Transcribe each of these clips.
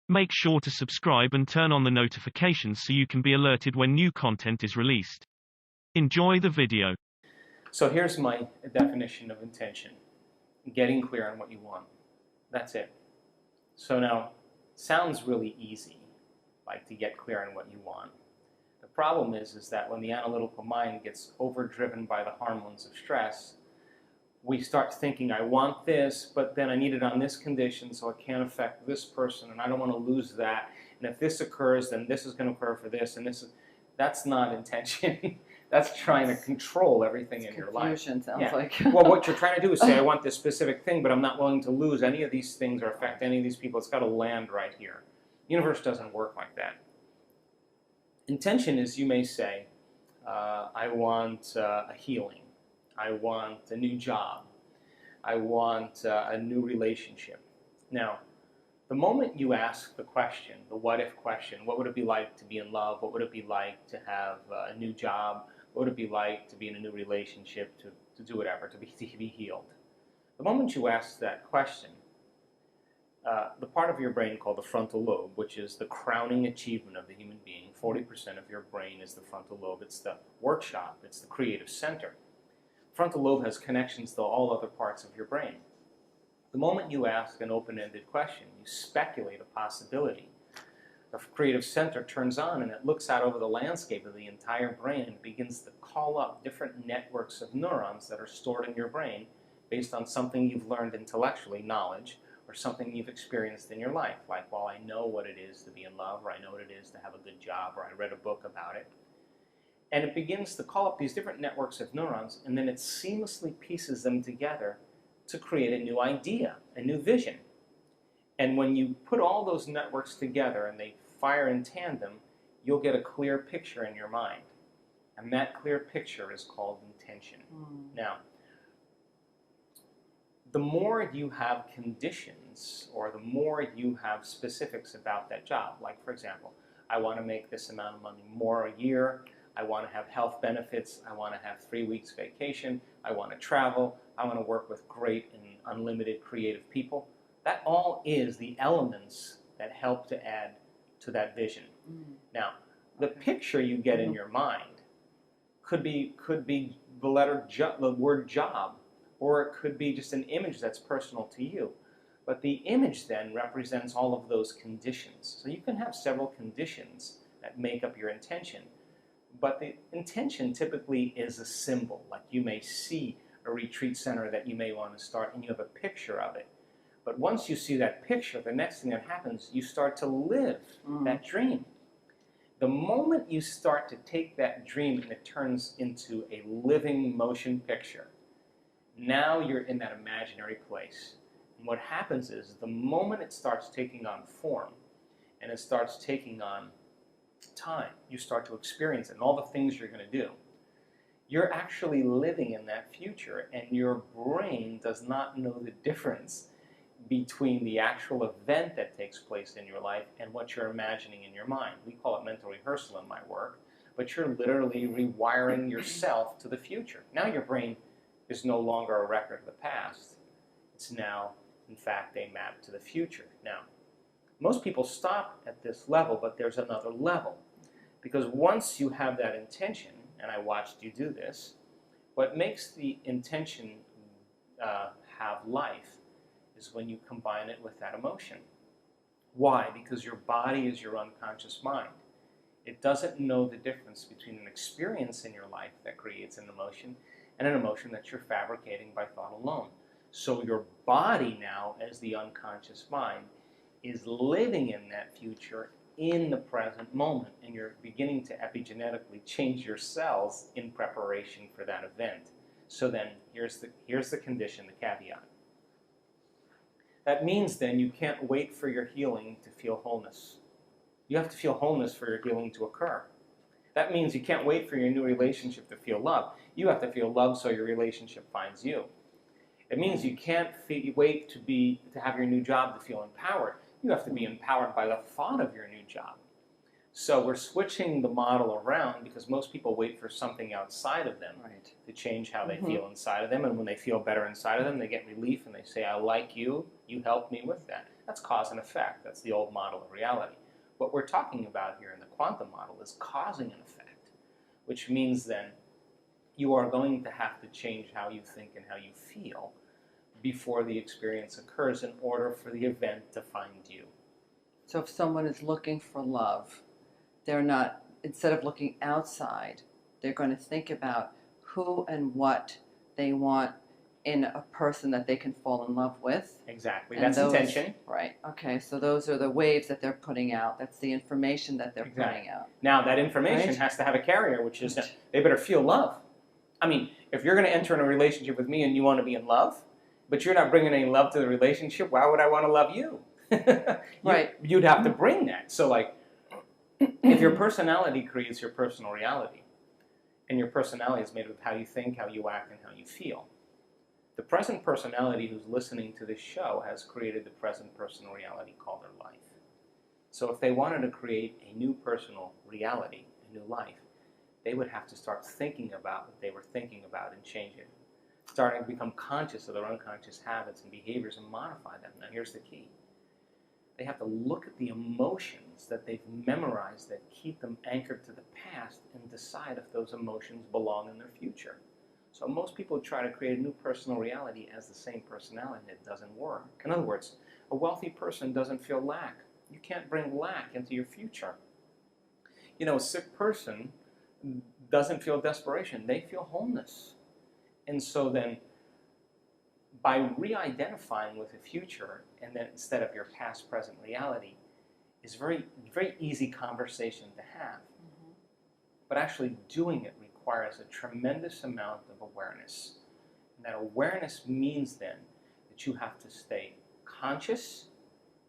Make sure to subscribe and turn on the notifications so you can be alerted when new content is released. Enjoy the video. So here's my definition of intention. Getting clear on what you want. That's it. So now, sounds really easy, like to get clear on what you want. The problem is that when the analytical mind gets overdriven by the hormones of stress, we start thinking, I want this, but then I need it on this condition, so it can't affect this person, and I don't want to lose that. And if this occurs, then this is going to occur for this, and this is... That's not intention. That's trying to control everything in your life. Confusion sounds like. Well, what you're trying to do is say, I want this specific thing, but I'm not willing to lose any of these things or affect any of these people. It's got to land right here. The universe doesn't work like that. Intention is, you may say, I want a healing. I want a new job. I want a new relationship. Now, the moment you ask the question, the what-if question, what would it be like to be in love? What would it be like to have a new job? What would it be like to be in a new relationship, to do whatever, to be healed? The moment you ask that question, the part of your brain called the frontal lobe, which is the crowning achievement of the human being, 40% of your brain is the frontal lobe. It's the workshop. It's the creative center. Frontal lobe has connections to all other parts of your brain. The moment you ask an open-ended question, you speculate a possibility. The creative center turns on and it looks out over the landscape of the entire brain and begins to call up different networks of neurons that are stored in your brain based on something you've learned intellectually, knowledge, or something you've experienced in your life. Like, well, I know what it is to be in love, or I know what it is to have a good job, or I read a book about it. And it begins to call up these different networks of neurons, and then it seamlessly pieces them together to create a new idea, a new vision. And when you put all those networks together and they fire in tandem, you'll get a clear picture in your mind. And that clear picture is called intention. Now, the more you have conditions, or the more you have specifics about that job, like, for example, I want to make this amount of money more a year, I want to have health benefits, I want to have 3 weeks vacation, I want to travel, I want to work with great and unlimited creative people. That all is the elements that help to add to that vision. Now, the picture you get in your mind could be the word job, or it could be just an image that's personal to you. But the image then represents all of those conditions. So you can have several conditions that make up your intention. But the intention typically is a symbol. Like, you may see a retreat center that you may want to start, and you have a picture of it. But once you see that picture, the next thing that happens, you start to live that dream. The moment you start to take that dream and it turns into a living motion picture, now you're in that imaginary place. And what happens is, the moment it starts taking on form, and it starts taking on time, you start to experience it, and all the things you're going to do, you're actually living in that future, and your brain does not know the difference between the actual event that takes place in your life and what you're imagining in your mind. We call it mental rehearsal in my work, but you're literally rewiring yourself to the future. Now your brain is no longer a record of the past. It's now, in fact, a map to the future. Now, most people stop at this level, but there's another level. Because once you have that intention, and I watched you do this, what makes the intention have life is when you combine it with that emotion. Why? Because your body is your unconscious mind. It doesn't know the difference between an experience in your life that creates an emotion and an emotion that you're fabricating by thought alone. So your body now, as the unconscious mind, is living in that future in the present moment, and you're beginning to epigenetically change your cells in preparation for that event. So then, here's the condition, the caveat. That means then you can't wait for your healing to feel wholeness. You have to feel wholeness for your healing to occur. That means you can't wait for your new relationship to feel love. You have to feel love so your relationship finds you. It means you can't wait to have your new job to feel empowered. You have to be empowered by the thought of your new job. So we're switching the model around because most people wait for something outside of them to change how they feel inside of them. And when they feel better inside of them, they get relief and they say, I like you, you helped me with that. That's cause and effect. That's the old model of reality. What we're talking about here in the quantum model is causing an effect, which means then you are going to have to change how you think and how you feel before the experience occurs in order for the event to find you. So if someone is looking for love, they're not, instead of looking outside, they're going to think about who and what they want in a person that they can fall in love with. Exactly. And That's those, intention. Right. Okay. So those are the waves that they're putting out. That's the information that they're putting out. Now, that information has to have a carrier, which is they better feel love. I mean, if you're going to enter in a relationship with me and you want to be in love, but you're not bringing any love to the relationship, why would I want to love you? Right. You'd have to bring that. So, like, if your personality creates your personal reality, and your personality is made of how you think, how you act, and how you feel, the present personality who's listening to this show has created the present personal reality called their life. So if they wanted to create a new personal reality, a new life, they would have to start thinking about what they were thinking about and change it. Starting to become conscious of their unconscious habits and behaviors and modify them. Now here's the key. They have to look at the emotions that they've memorized that keep them anchored to the past and decide if those emotions belong in their future. So most people try to create a new personal reality as the same personality, and it doesn't work. In other words, a wealthy person doesn't feel lack. You can't bring lack into your future. You know, a sick person doesn't feel desperation. They feel wholeness. And so then, by re-identifying with the future, and then instead of your past, present reality, is very easy conversation to have. Mm-hmm. But actually doing it requires a tremendous amount of awareness. And that awareness means then that you have to stay conscious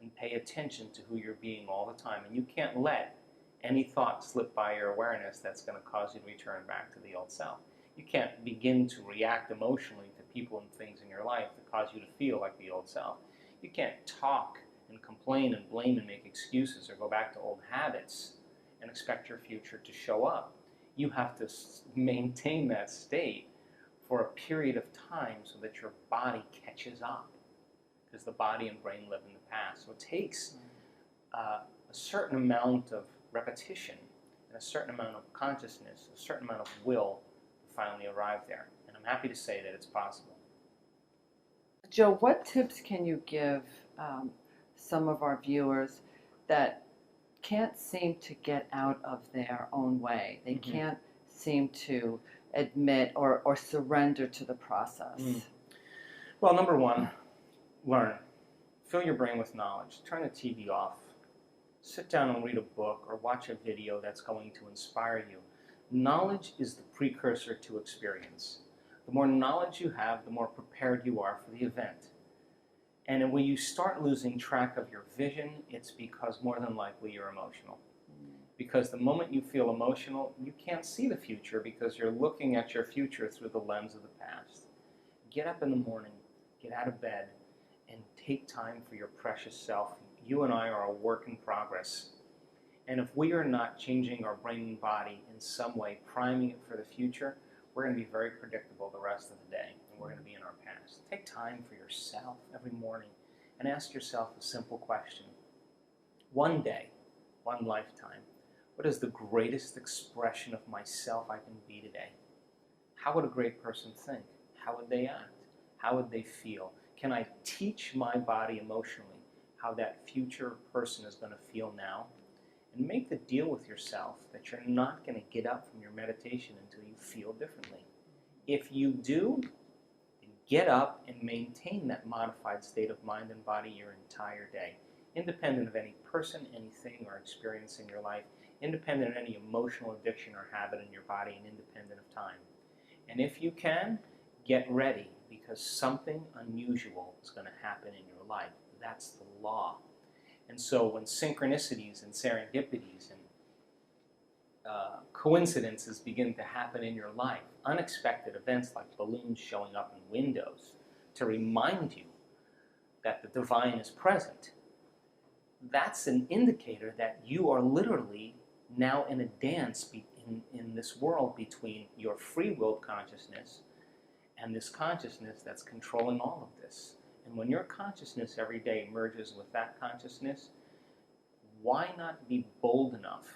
and pay attention to who you're being all the time. And you can't let any thought slip by your awareness that's going to cause you to return back to the old self. You can't begin to react emotionally to people and things in your life that cause you to feel like the old self. You can't talk and complain and blame and make excuses or go back to old habits and expect your future to show up. You have to maintain that state for a period of time so that your body catches up, because the body and brain live in the past. So it takes a certain amount of repetition and a certain amount of consciousness, a certain amount of will to finally arrive there. And I'm happy to say that it's possible. Joe, what tips can you give some of our viewers that can't seem to get out of their own way? They mm-hmm. can't seem to admit or surrender to the process. Well, number one, learn. Fill your brain with knowledge. Turn the TV off. Sit down and read a book or watch a video that's going to inspire you. Knowledge is the precursor to experience. The more knowledge you have, the more prepared you are for the event. And when you start losing track of your vision, it's because more than likely you're emotional. Because the moment you feel emotional, you can't see the future because you're looking at your future through the lens of the past. Get up in the morning, get out of bed, and take time for your precious self. You and I are a work in progress. And if we are not changing our brain and body in some way, priming it for the future, we're going to be very predictable the rest of the day, and we're going to be in our past. Take time for yourself every morning and ask yourself a simple question. One day, one lifetime, what is the greatest expression of myself I can be today? How would a great person think? How would they act? How would they feel? Can I teach my body emotionally how that future person is going to feel now? And make the deal with yourself that you're not going to get up from your meditation until you feel differently. If you do, get up and maintain that modified state of mind and body your entire day, independent of any person, anything, or experience in your life, independent of any emotional addiction or habit in your body, and independent of time. And if you can, get ready, because something unusual is going to happen in your life. That's the law. And so when synchronicities and serendipities and coincidences begin to happen in your life, unexpected events like balloons showing up in windows to remind you that the divine is present, that's an indicator that you are literally now in a dance in this world between your free-willed consciousness and this consciousness that's controlling all of this. And when your consciousness every day merges with that consciousness, why not be bold enough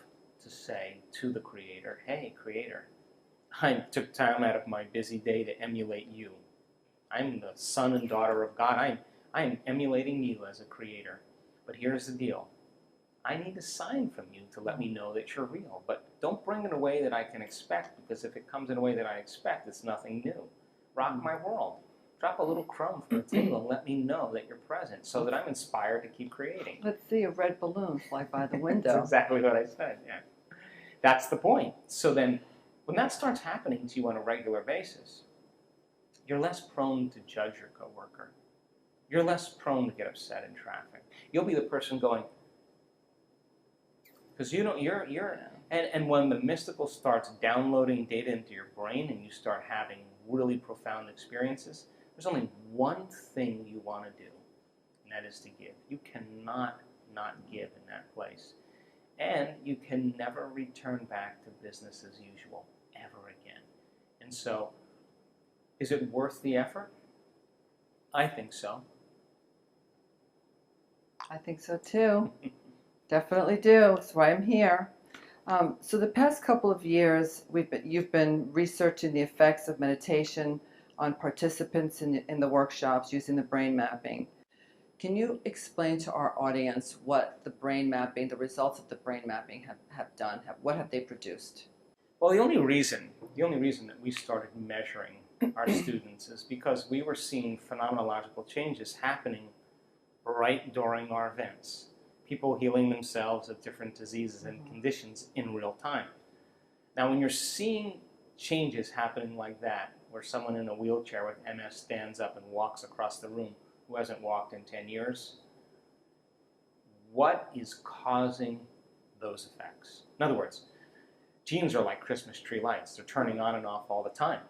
to say to the Creator, hey, Creator, I took time out of my busy day to emulate you. I'm the son and daughter of God. I am emulating you as a creator. But here's the deal. I need a sign from you to let me know that you're real. But don't bring it in a way that I can expect, because if it comes in a way that I expect, it's nothing new. Rock my world. Drop a little crumb from the table and let me know that you're present so that I'm inspired to keep creating. Let's see a red balloon fly by the window. That's exactly what I said, yeah. That's the point. So then, when that starts happening to you on a regular basis, you're less prone to judge your coworker. You're less prone to get upset in traffic. You'll be the person going, because you know and when the mystical starts downloading data into your brain and you start having really profound experiences, there's only one thing you want to do, and that is to give. You cannot not give in that place. And you can never return back to business as usual, ever again. And so, is it worth the effort? I think so. I think so too. Definitely do. That's why I'm here. So the past couple of years, you've been researching the effects of meditation on participants in the workshops using the brain mapping. Can you explain to our audience what the brain mapping, the results of the brain mapping have done? What have they produced? Well, the only reason that we started measuring our students is because we were seeing phenomenological changes happening right during our events. People healing themselves of different diseases and conditions in real time. Now, when you're seeing changes happening like that, where someone in a wheelchair with MS stands up and walks across the room who hasn't walked in 10 years, what is causing those effects? In other words, genes are like Christmas tree lights. They're turning on and off all the time.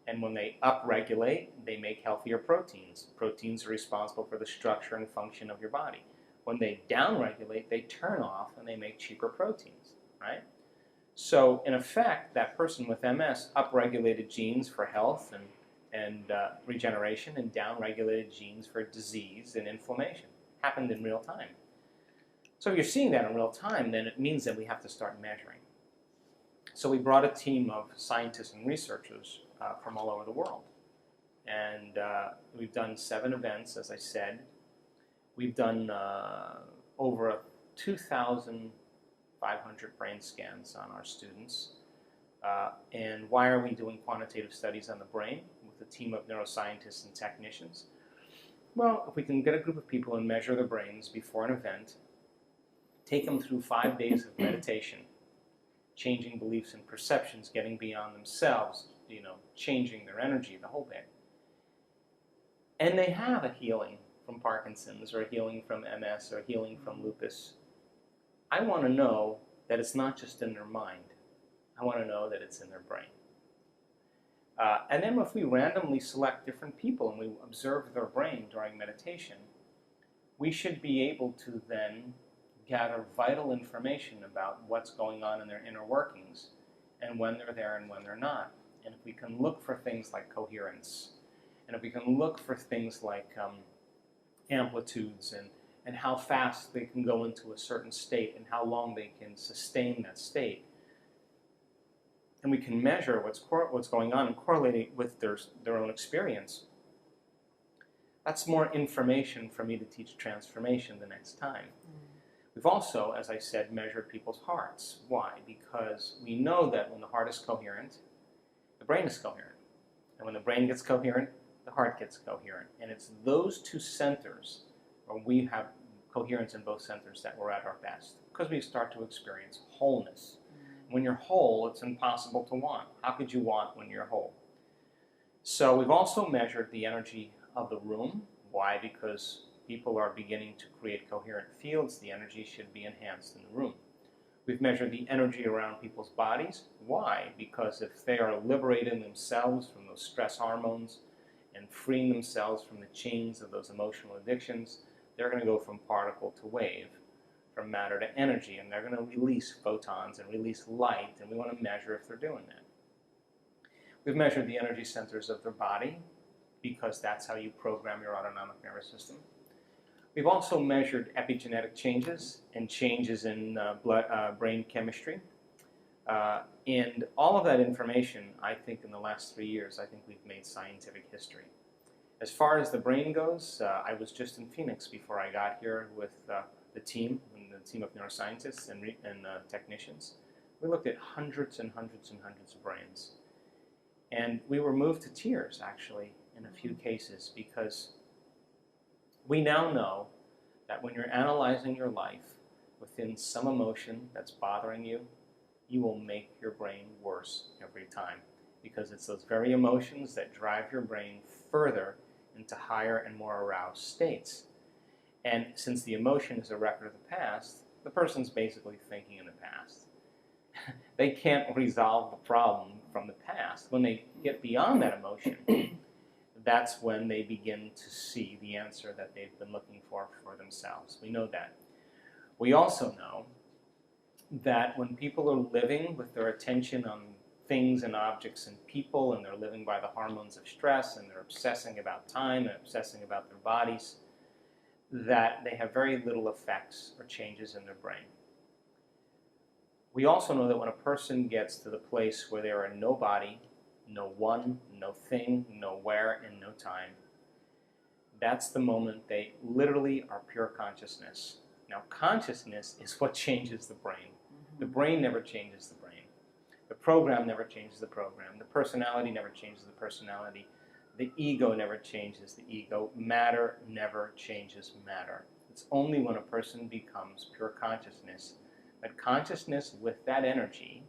And when they upregulate, they make healthier proteins. Proteins are responsible for the structure and function of your body. When they downregulate, they turn off and they make cheaper proteins, right? So in effect, that person with MS upregulated genes for health and regeneration and downregulated genes for disease and inflammation. Happened in real time. So if you're seeing that in real time, then it means that we have to start measuring. So we brought a team of scientists and researchers from all over the world. And we've done 7 events, as I said. We've done over 2,500 brain scans on our students. And why are we doing quantitative studies on the brain with a team of neuroscientists and technicians? Well, if we can get a group of people and measure their brains before an event, take them through 5 days of meditation, changing beliefs and perceptions, getting beyond themselves, changing their energy, the whole bit. And they have a healing from Parkinson's or a healing from MS or a healing from lupus. I want to know that it's not just in their mind. I want to know that it's in their brain. And then if we randomly select different people and we observe their brain during meditation, we should be able to then gather vital information about what's going on in their inner workings and when they're there and when they're not. And if we can look for things like coherence, and if we can look for things like amplitudes and how fast they can go into a certain state and how long they can sustain that state, and we can measure what's going on and correlate it with their own experience, that's more information for me to teach transformation the next time. We've also, as I said, measured people's hearts. Why? Because we know that when the heart is coherent, the brain is coherent. And when the brain gets coherent, the heart gets coherent. And it's those 2 centers, where we have coherence in both centers, that we're at our best. Because we start to experience wholeness. When you're whole, it's impossible to want. How could you want when you're whole? So we've also measured the energy of the room. Why? Because people are beginning to create coherent fields. The energy should be enhanced in the room. We've measured the energy around people's bodies. Why? Because if they are liberating themselves from those stress hormones and freeing themselves from the chains of those emotional addictions, they're going to go from particle to wave, from matter to energy, and they're going to release photons and release light, and we want to measure if they're doing that. We've measured the energy centers of their body. because that's how you program your autonomic nervous system. We've also measured epigenetic changes and changes in brain chemistry. And all of that information, I think in the last 3 years, I think we've made scientific history. As far as the brain goes, I was just in Phoenix before I got here with the team of neuroscientists and technicians. We looked at hundreds and hundreds and hundreds of brains. And we were moved to tears, actually, in a few cases, because we now know that when you're analyzing your life within some emotion that's bothering you, you will make your brain worse every time, because it's those very emotions that drive your brain further into higher and more aroused states. And since the emotion is a record of the past, the person's basically thinking in the past. They can't resolve the problem from the past. When they get beyond that emotion, that's when they begin to see the answer that they've been looking for themselves. We know that. We also know that when people are living with their attention on things and objects and people, and they're living by the hormones of stress, and they're obsessing about time and obsessing about their bodies, that they have very little effects or changes in their brain. We also know that when a person gets to the place where there are no body, no one, no thing, no where, and no time, that's the moment they literally are pure consciousness. Now, consciousness is what changes the brain. The brain never changes the brain. The program never changes the program. The personality never changes the personality. The ego never changes the ego. Matter never changes matter. It's only when a person becomes pure consciousness that consciousness with that energy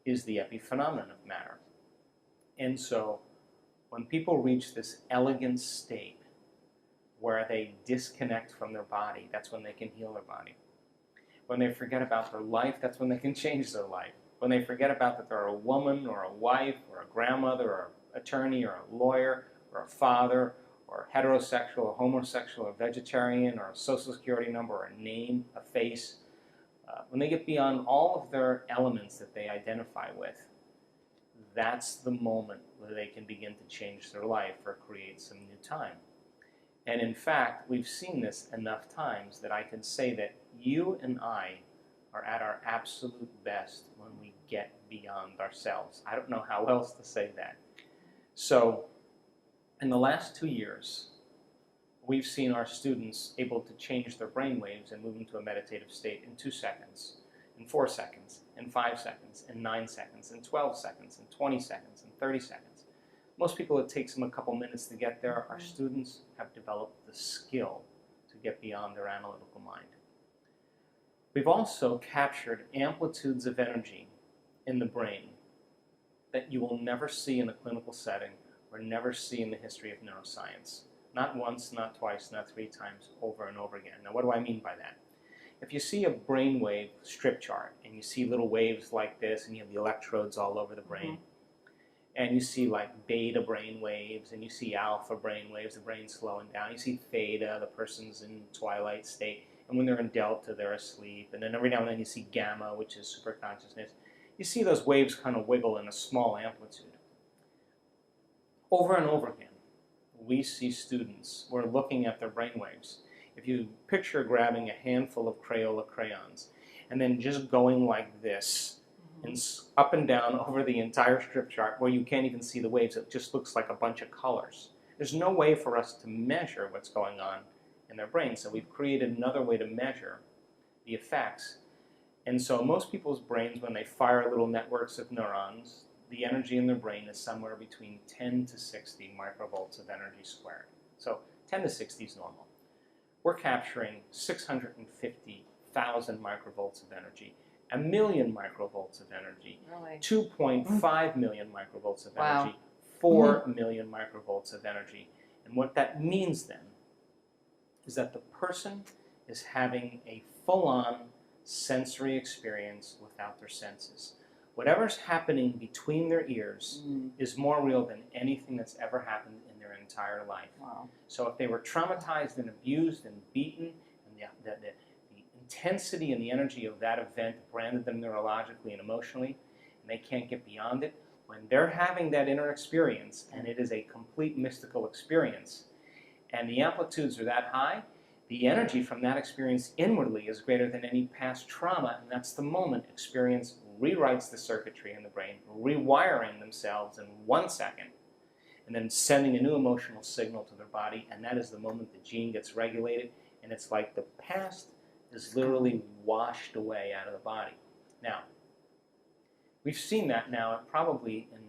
is the epiphenomenon of matter. And so when people reach this elegant state where they disconnect from their body, that's when they can heal their body. When they forget about their life, that's when they can change their life. When they forget about that they're a woman or a wife or a grandmother or an attorney or a lawyer or a father or heterosexual or homosexual or vegetarian or a social security number or a name, a face, when they get beyond all of their elements that they identify with, that's the moment where they can begin to change their life or create some new time. And in fact, we've seen this enough times that I can say that you and I are at our absolute best when we get beyond ourselves. I don't know how else to say that. So, in the last 2 years, we've seen our students able to change their brain waves and move into a meditative state in 2 seconds, in 4 seconds, in 5 seconds, in 9 seconds, in 12 seconds, in 20 seconds, in 30 seconds. Most people, it takes them a couple minutes to get there. Our students have developed the skill to get beyond their analytical mind. We've also captured amplitudes of energy in the brain that you will never see in a clinical setting or never see in the history of neuroscience. Not once, not twice, not 3 times, over and over again. Now, what do I mean by that? If you see a brainwave strip chart and you see little waves like this and you have the electrodes all over the brain, and you see like beta brain waves and you see alpha brain waves, the brain's slowing down, you see theta, the person's in twilight state, and when they're in delta, they're asleep, and then every now and then you see gamma, which is super consciousness. You see those waves kind of wiggle in a small amplitude. Over and over again, we see students, we're looking at their brainwaves. If you picture grabbing a handful of Crayola crayons and then just going like this, and up and down over the entire strip chart where you can't even see the waves, it just looks like a bunch of colors. There's no way for us to measure what's going on in their brain, so we've created another way to measure the effects. And so most people's brains, when they fire little networks of neurons, the energy in their brain is somewhere between 10 to 60 microvolts of energy squared. So 10 to 60 is normal. We're capturing 650,000 microvolts of energy, 1 million microvolts of energy, Really? 2.5 million microvolts of Wow. energy, 4 million microvolts of energy. And what that means then is that the person is having a full-on sensory experience without their senses. Whatever's happening between their ears is more real than anything that's ever happened in their entire life. Wow. So if they were traumatized and abused and beaten, and the intensity and the energy of that event branded them neurologically and emotionally, and they can't get beyond it, when they're having that inner experience, and it is a complete mystical experience, and the amplitudes are that high, the energy from that experience inwardly is greater than any past trauma, and that's the moment experience rewrites the circuitry in the brain, rewiring themselves in 1 second, and then sending a new emotional signal to their body, and that is the moment the gene gets regulated, and it's like the past is literally washed away out of the body. Now, we've seen that now probably in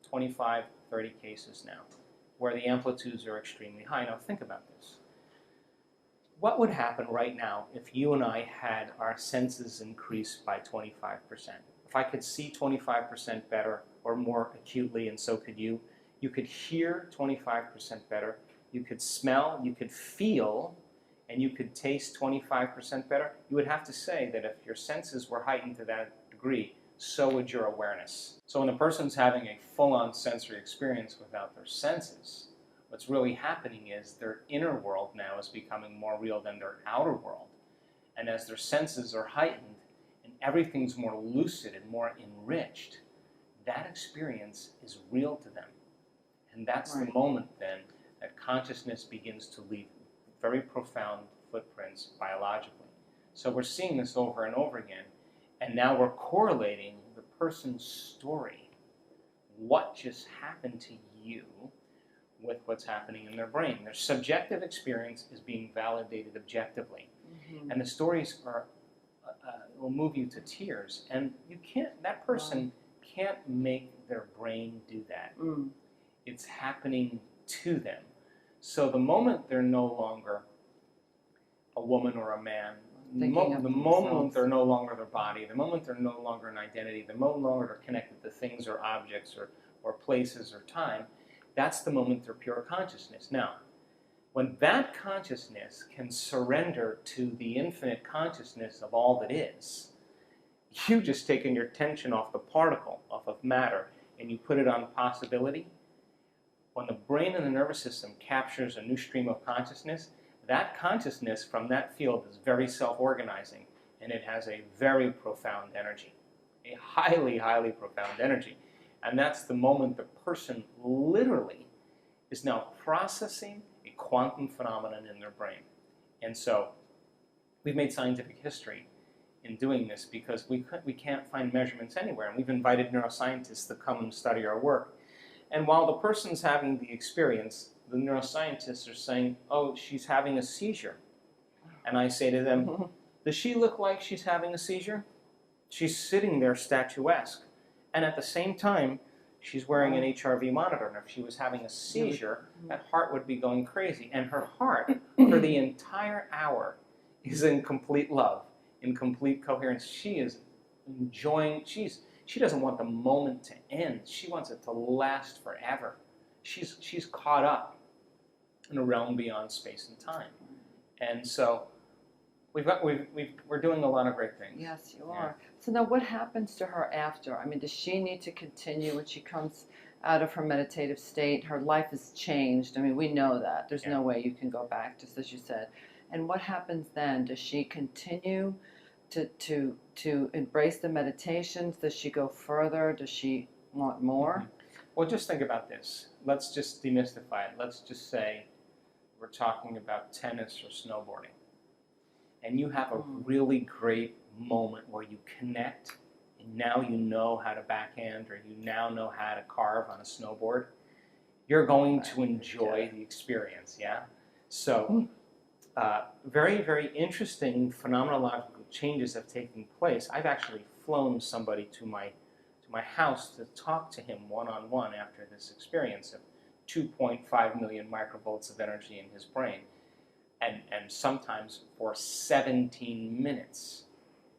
25, 30 cases now, where the amplitudes are extremely high. Now think about this. What would happen right now if you and I had our senses increased by 25%? If I could see 25% better or more acutely, and so could you could hear 25% better, you could smell, you could feel, and you could taste 25% better, you would have to say that if your senses were heightened to that degree, so would your awareness. So when a person's having a full-on sensory experience without their senses, what's really happening is their inner world now is becoming more real than their outer world. And as their senses are heightened and everything's more lucid and more enriched, that experience is real to them. And that's the moment then that consciousness begins to leave very profound footprints biologically. So we're seeing this over and over again, and now we're correlating the person's story, what just happened to you, with what's happening in their brain. Their subjective experience is being validated objectively. Mm-hmm. And the stories are will move you to tears, and you can't, that person can't make their brain do that. It's happening to them. So the moment they're no longer a woman or a man, the moment they're no longer their body, the moment they're no longer an identity, the moment no longer connected to things or objects or places or time, that's the moment they're pure consciousness. Now, when that consciousness can surrender to the infinite consciousness of all that is, you've just taken your attention off the particle, off of matter, and you put it on possibility. When the brain and the nervous system captures a new stream of consciousness, that consciousness from that field is very self-organizing, and it has a very profound energy, a highly, highly profound energy. And that's the moment the person literally is now processing a quantum phenomenon in their brain. And so we've made scientific history in doing this because we can't find measurements anywhere. And we've invited neuroscientists to come and study our work. And while the person's having the experience, the neuroscientists are saying, oh, she's having a seizure. And I say to them, does she look like she's having a seizure? She's sitting there statuesque. And at the same time, she's wearing an HRV monitor. And if she was having a seizure, that heart would be going crazy. And her heart, for the entire hour, is in complete love, in complete coherence. She is enjoying, she doesn't want the moment to end. She wants it to last forever. She's caught up in a realm beyond space and time. And so we're doing a lot of great things. Yes, you are. So now what happens to her after? I mean, does she need to continue when she comes out of her meditative state? Her life has changed. I mean, we know that. There's no way you can go back, just as you said. And what happens then? Does she continue to embrace the meditations? Does she go further? Does she want more? Well, just think about this. Let's just demystify it. Let's just say we're talking about tennis or snowboarding. And you have a really great moment where you connect, and now you know how to backhand, or you now know how to carve on a snowboard. You're going to enjoy the experience, yeah? So, very, very interesting phenomenological changes have taken place. I've actually flown somebody to my house to talk to him one-on-one after this experience of 2.5 million microvolts of energy in his brain. And sometimes for 17 minutes.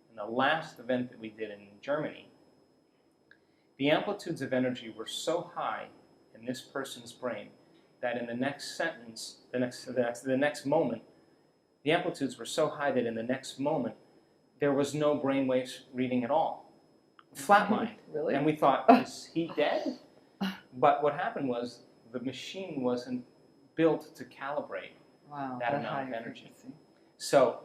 In the last event that we did in Germany, the amplitudes of energy were so high in this person's brain that in the next sentence, the next moment, the amplitudes were so high that in the next moment, there was no brainwaves reading at all. Flatlined. Really? And we thought, is he dead? But what happened was the machine wasn't built to calibrate that amount of energy. So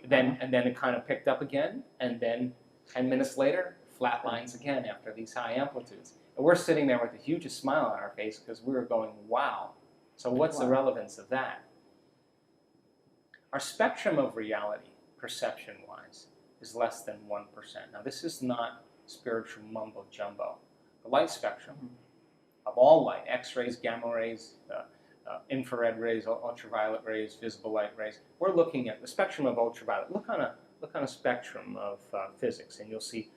then it kind of picked up again, and then 10 minutes later, flat lines again after these high amplitudes. And we're sitting there with the hugest smile on our face because we were going, wow. So what's the Wow. relevance of that? Our spectrum of reality, perception-wise, is less than 1%. Now, this is not spiritual mumbo-jumbo. The light spectrum of all light, X-rays, gamma rays, infrared rays, ultraviolet rays, visible light rays, we're looking at the spectrum of ultraviolet. Look on a spectrum of physics, and you'll see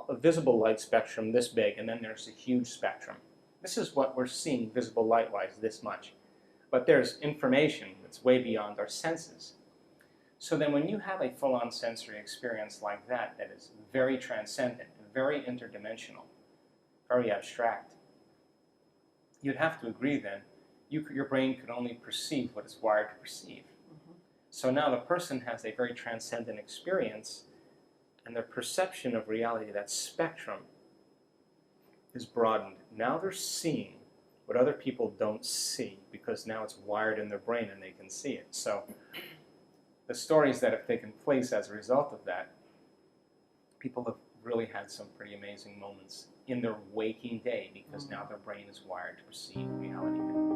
a visible light spectrum this big, and then there's a huge spectrum. This is what we're seeing visible light-wise, this much. But there's information that's way beyond our senses. So then when you have a full-on sensory experience like that, that is very transcendent, very interdimensional, very abstract, you'd have to agree then, your brain could only perceive what it's wired to perceive. So now the person has a very transcendent experience, and their perception of reality, that spectrum, is broadened. Now they're seeing what other people don't see, because now it's wired in their brain and they can see it. So the stories that have taken place as a result of that, people have really had some pretty amazing moments in their waking day, because now their brain is wired to perceive reality.